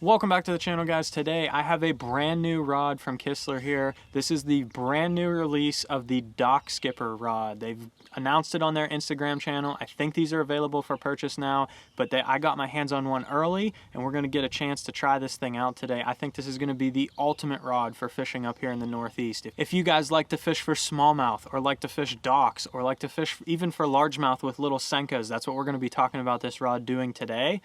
Welcome back to the channel, guys. Today I have a brand new rod from Kistler here. This is the brand new release of the Dock Skipper rod. They've announced it on their Instagram channel. I think these are available for purchase now, but I got my hands on one early and we're going to get a chance to try this thing out today. I think this is going to be the ultimate rod for fishing up here in the Northeast. If you guys like to fish for smallmouth or like to fish docks or like to fish even for largemouth with little Senkos, that's what we're going to be talking about this rod doing today.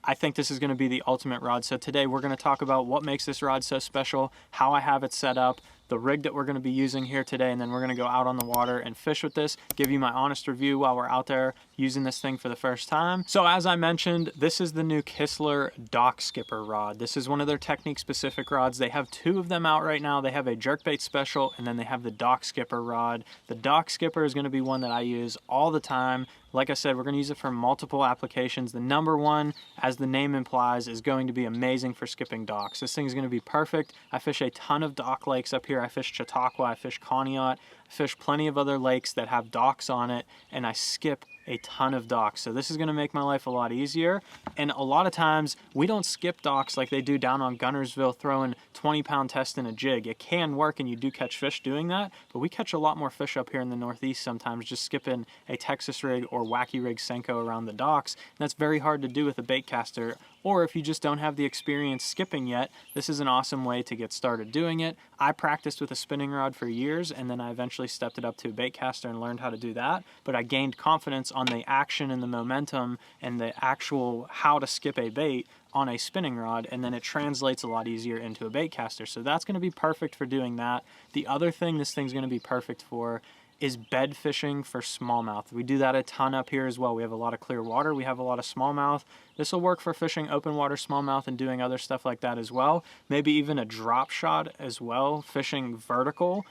I think this is going to be the ultimate rod. So today we're going to talk about what makes this rod so special, how I have it set up, the rig that we're going to be using here today, and then we're going to go out on the water and fish with this, give you my honest review while we're out there using this thing for the first time. So as I mentioned, this is the new Kistler Dock Skipper rod. This is one of their technique specific rods. They have two of them out right now. They have a jerkbait special and then they have the Dock Skipper rod. The Dock Skipper is going to be one that I use all the time. Like I said, we're going to use it for multiple applications. The number one, as the name implies, is going to be amazing for skipping docks. This thing is going to be perfect. I fish a ton of dock lakes up here. I fish Chautauqua, I fish Conneaut, I fish plenty of other lakes that have docks on it, and I skip a ton of docks. So this is going to make my life a lot easier. And a lot of times we don't skip docks like they do down on Gunnersville throwing 20-pound test in a jig. It can work and you do catch fish doing that, but we catch a lot more fish up here in the Northeast sometimes just skipping a Texas rig or wacky rig Senko around the docks. And that's very hard to do with a bait caster. Or if you just don't have the experience skipping yet, this is an awesome way to get started doing it. I practiced with a spinning rod for years and then I eventually stepped it up to a bait caster and learned how to do that. But I gained confidence on the action and the momentum and the actual how to skip a bait on a spinning rod, and then it translates a lot easier into a bait caster. So that's going to be perfect for doing that. The other thing this thing's going to be perfect for is bed fishing for smallmouth. We do that a ton up here as well. We have a lot of clear water. We have a lot of smallmouth. This will work for fishing open water smallmouth and doing other stuff like that as well. Maybe even a drop shot as well, fishing vertical.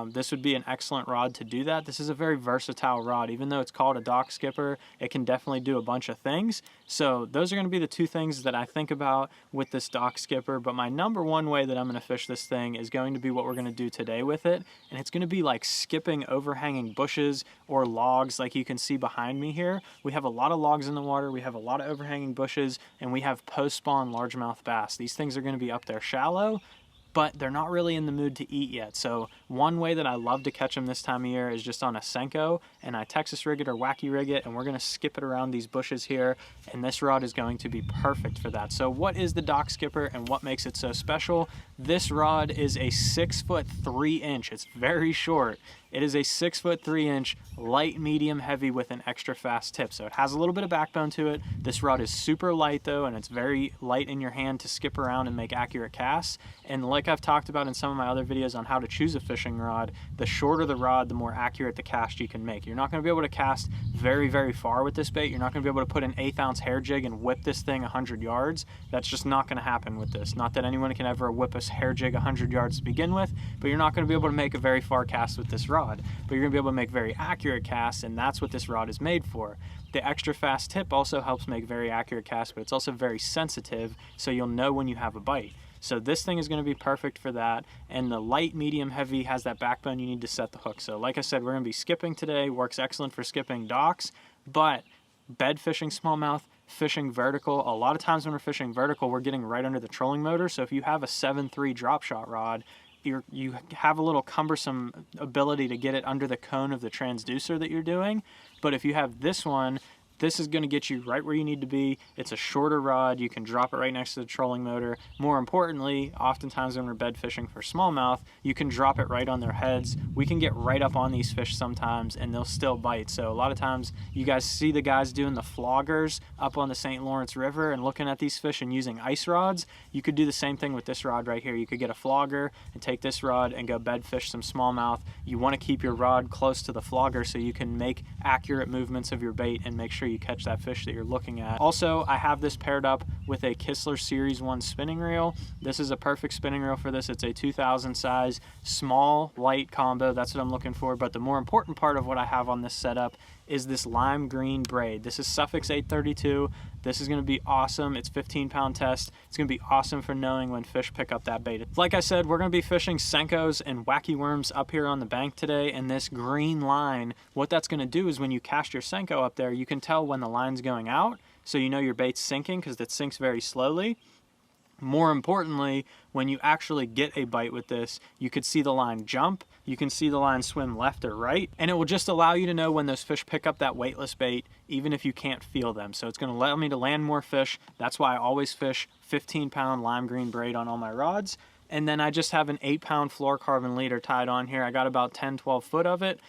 This would be an excellent rod to do that. This is a very versatile rod. Even though it's called a dock skipper, it can definitely do a bunch of things. So those are going to be the two things that I think about with this dock skipper. But my number one way that I'm going to fish this thing is going to be what we're going to do today with it. And it's going to be like skipping overhanging bushes or logs like you can see behind me here. We have a lot of logs in the water. We have a lot of overhanging bushes, and we have post-spawn largemouth bass. These things are going to be up there shallow, but they're not really in the mood to eat yet. So one way that I love to catch them this time of year is just on a Senko, and I Texas rig it or wacky rig it, and we're gonna skip it around these bushes here, and this rod is going to be perfect for that. So what is the Dock Skipper and what makes it so special? This rod is a 6'3". It's very short. It is a 6'3" light, medium, heavy with an extra fast tip. So it has a little bit of backbone to it. This rod is super light though, and it's very light in your hand to skip around and make accurate casts. And like I've talked about in some of my other videos on how to choose a fishing rod, the shorter the rod, the more accurate the cast you can make. You're not going to be able to cast very, very far with this bait. You're not going to be able to put an 1/8 ounce hair jig and whip this thing 100 yards. That's just not going to happen with this. Not that anyone can ever whip a hair jig 100 yards to begin with, but you're not going to be able to make a very far cast with this rod. But you're going to be able to make very accurate casts, and that's what this rod is made for. The extra fast tip also helps make very accurate casts, but it's also very sensitive, so you'll know when you have a bite. So this thing is going to be perfect for that, and the light, medium, heavy has that backbone you need to set the hook. So like I said, we're going to be skipping today. Works excellent for skipping docks, but bed fishing smallmouth, fishing vertical, a lot of times when we're fishing vertical, we're getting right under the trolling motor. So if you have a 7.3 drop shot rod, you have a little cumbersome ability to get it under the cone of the transducer that you're doing. But if you have this one, this is going to get you right where you need to be. It's a shorter rod. You can drop it right next to the trolling motor. More importantly, oftentimes when we're bed fishing for smallmouth, you can drop it right on their heads. We can get right up on these fish sometimes and they'll still bite. So a lot of times you guys see the guys doing the floggers up on the St. Lawrence River and looking at these fish and using ice rods. You could do the same thing with this rod right here. You could get a flogger and take this rod and go bed fish some smallmouth. You want to keep your rod close to the flogger so you can make accurate movements of your bait and make sure you catch that fish that you're looking at. Also, I have this paired up with a Kistler Series 1 spinning reel. This is a perfect spinning reel for this. It's a 2000 size, small, light combo. That's what I'm looking for. But the more important part of what I have on this setup is this lime green braid. This is Suffix 832. This is going to be awesome. It's 15-pound test. It's going to be awesome for knowing when fish pick up that bait. Like I said, we're going to be fishing Senkos and wacky worms up here on the bank today, and this green line, what that's going to do is when you cast your Senko up there, you can tell when the line's going out, so you know your bait's sinking because it sinks very slowly. More importantly, when you actually get a bite with this, you could see the line jump, you can see the line swim left or right, and it will just allow you to know when those fish pick up that weightless bait, even if you can't feel them. So it's going to allow me to land more fish. That's why I always fish 15-pound lime green braid on all my rods. And then I just have an 8-pound fluorocarbon leader tied on here. I got about 10-12 foot of it.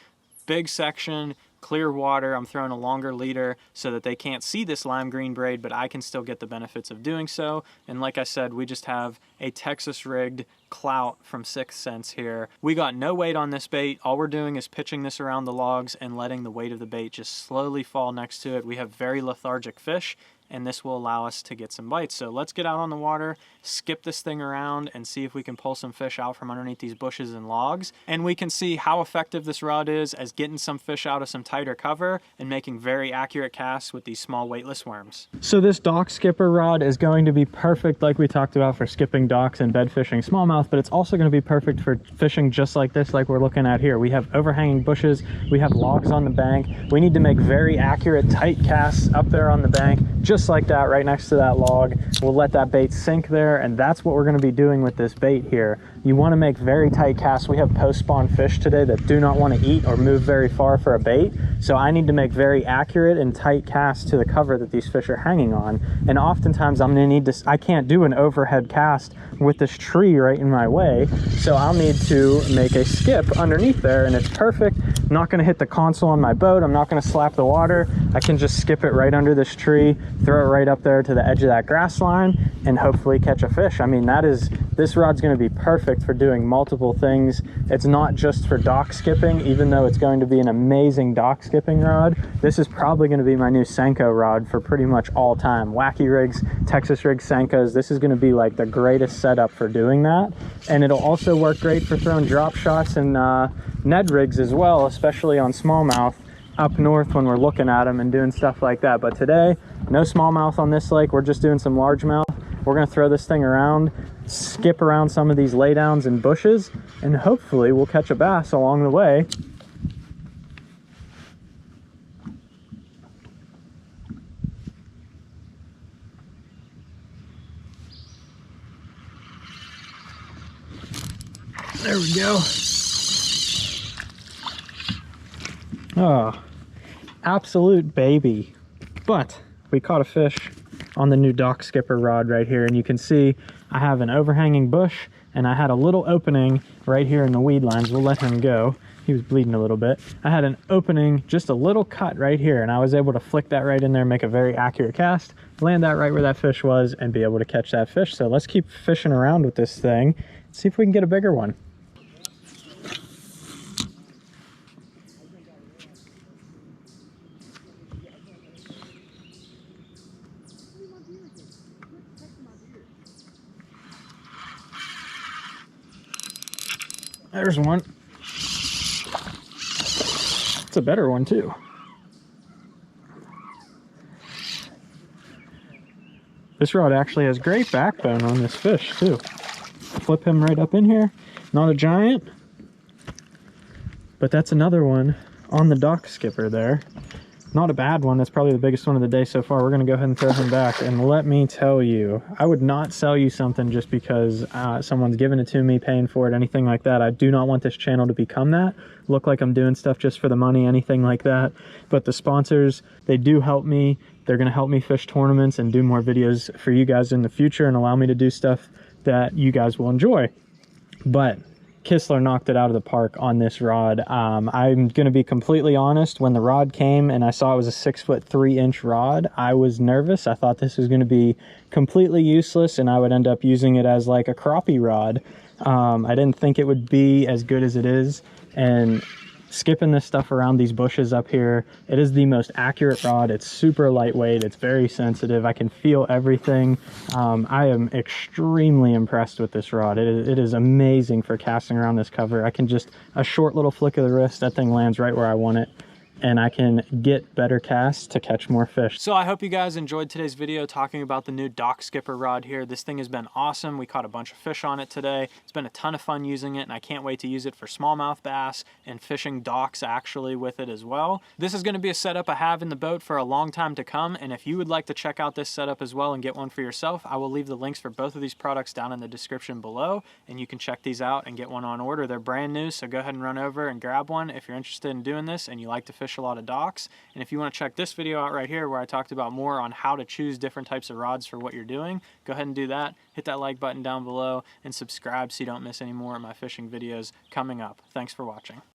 Big section, clear water. I'm throwing a longer leader so that they can't see this lime green braid, but I can still get the benefits of doing so. And like I said, we just have a Texas rigged clout from 6th Sense here. We got no weight on this bait. All we're doing is pitching this around the logs and letting the weight of the bait just slowly fall next to it. We have very lethargic fish, and this will allow us to get some bites. So let's get out on the water, skip this thing around, and see if we can pull some fish out from underneath these bushes and logs. And we can see how effective this rod is as getting some fish out of some tighter cover and making very accurate casts with these small weightless worms. So this dock skipper rod is going to be perfect, like we talked about, for skipping docks and bed fishing smallmouth, but it's also going to be perfect for fishing just like this, like we're looking at here. We have overhanging bushes, we have logs on the bank. We need to make very accurate, tight casts up there on the bank, just like that, right next to that log. We'll let that bait sink there, and that's what we're going to be doing with this bait here. You want to make very tight casts. We have post-spawn fish today that do not want to eat or move very far for a bait, so I need to make very accurate and tight casts to the cover that these fish are hanging on. And oftentimes I'm going to need to, I can't do an overhead cast with this tree right in my way, so I'll need to make a skip underneath there, and it's perfect. I'm not going to hit the console on my boat. I'm not going to slap the water. I can just skip it right under this tree, throw it right up there to the edge of that grass line, and hopefully catch a fish. I mean, this rod's going to be perfect for doing multiple things. It's not just for dock skipping, even though it's going to be an amazing dock skipping rod. This is probably going to be my new Senko rod for pretty much all time. Wacky rigs, Texas rig Senkos. This is going to be like the greatest setup for doing that. And it'll also work great for throwing drop shots and Ned rigs as well, especially on smallmouth up north when we're looking at them and doing stuff like that. But today, no smallmouth on this lake. We're just doing some largemouth. We're going to throw this thing around, skip around some of these laydowns and bushes, and hopefully we'll catch a bass along the way. There we go. Oh, absolute baby. But we caught a fish on the new dock skipper rod right here, and you can see I have an overhanging bush and I had a little opening right here in the weed lines. We'll let him go. He was bleeding a little bit. I had an opening, just a little cut right here, and I was able to flick that right in there, make a very accurate cast, land that right where that fish was, and be able to catch that fish. So let's keep fishing around with this thing, see if we can get a bigger one. There's one. It's a better one too. This rod actually has great backbone on this fish too. Flip him right up in here. Not a giant, but that's another one on the dock skipper there. Not a bad one. That's probably the biggest one of the day so far. We're going to go ahead and throw him back. And let me tell you, I would not sell you something just because someone's giving it to me, paying for it, anything like that. I do not want this channel to become that. Look like I'm doing stuff just for the money, anything like that. But the sponsors, they do help me. They're going to help me fish tournaments and do more videos for you guys in the future and allow me to do stuff that you guys will enjoy. But Kistler knocked it out of the park on this rod. I'm going to be completely honest. When the rod came and I saw it was a 6'3" rod, I was nervous. I thought this was going to be completely useless and I would end up using it as like a crappie rod. I didn't think it would be as good as it is. And skipping this stuff around these bushes up here, it is the most accurate rod. It's super lightweight. It's very sensitive. I can feel everything. I am extremely impressed with this rod. It is amazing for casting around this cover. I can just, a short little flick of the wrist, that thing lands right where I want it. and I can get better casts to catch more fish. So I hope you guys enjoyed today's video talking about the new dock skipper rod here. This thing has been awesome. We caught a bunch of fish on it today. It's been a ton of fun using it, and I can't wait to use it for smallmouth bass and fishing docks actually with it as well. This is going to be a setup I have in the boat for a long time to come, and if you would like to check out this setup as well and get one for yourself, I will leave the links for both of these products down in the description below, and you can check these out and get one on order. They're brand new, so go ahead and run over and grab one if you're interested in doing this and you like to fish a lot of docks. And if you want to check this video out right here where I talked about more on how to choose different types of rods for what you're doing, go ahead and do that. Hit that like button down below and subscribe so you don't miss any more of my fishing videos coming up. Thanks for watching.